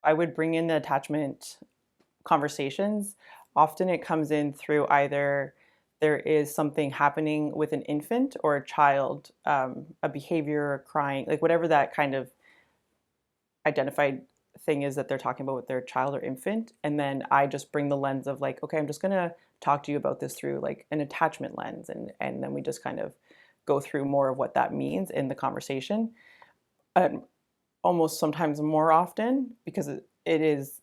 I would bring in the attachment conversations. Often it comes in through either there is something happening with an infant or a child, a behavior, crying, like whatever that kind of identified thing is that they're talking about with their child or infant. And then I just bring the lens of like, okay, I'm just going to talk to you about this through like an attachment lens. And then we just kind of go through more of what that means in the conversation. And almost sometimes more often because it is,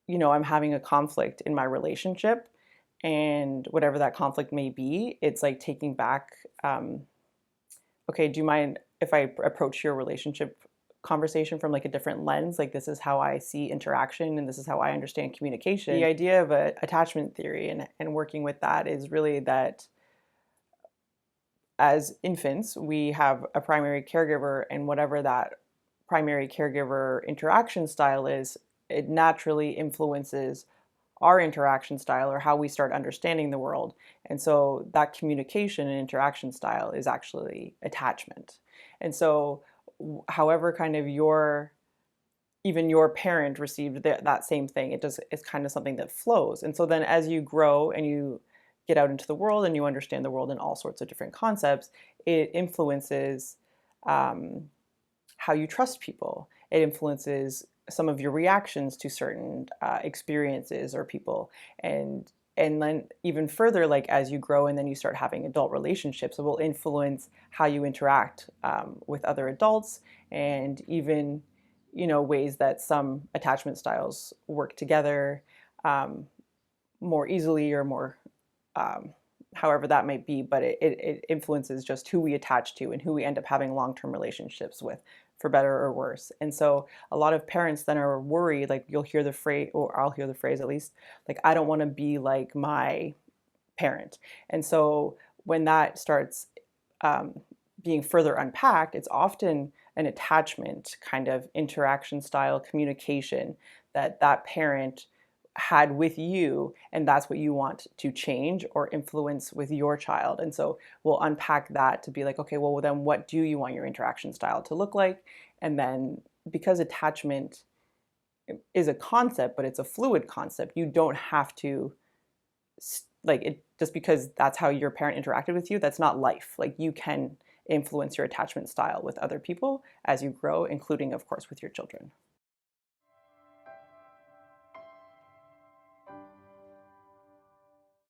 I'm having a conflict in my relationship, and whatever that conflict may be, it's like taking back, okay, do you mind if I approach your relationship conversation from like a different lens? Like, this is how I see interaction and this is how I understand communication. The idea of a attachment theory and working with that is really that as infants, we have a primary caregiver, and whatever that primary caregiver interaction style is, it naturally influences our interaction style or how we start understanding the world. And so that communication and interaction style is actually attachment. And so however kind of even your parent received that same thing, it's kind of something that flows. And so then as you grow and you get out into the world and you understand the world in all sorts of different concepts, it influences how you trust people. It influences some of your reactions to certain experiences or people. And then even further, like as you grow and then you start having adult relationships, it will influence how you interact with other adults, and even ways that some attachment styles work together more easily or more however that might be, but it influences just who we attach to and who we end up having long-term relationships with, for better or worse. And so a lot of parents then are worried, like you'll hear the phrase, or I'll hear the phrase at least, like, I don't want to be like my parent. And so when that starts being further unpacked, it's often an attachment kind of interaction style communication that parent had with you, and that's what you want to change or influence with your child. And so we'll unpack that to be like, okay, well then what do you want your interaction style to look like? And then, because attachment is a concept, but it's a fluid concept, you don't have to like it just because that's how your parent interacted with you. That's not life. Like, you can influence your attachment style with other people as you grow, including of course with your children.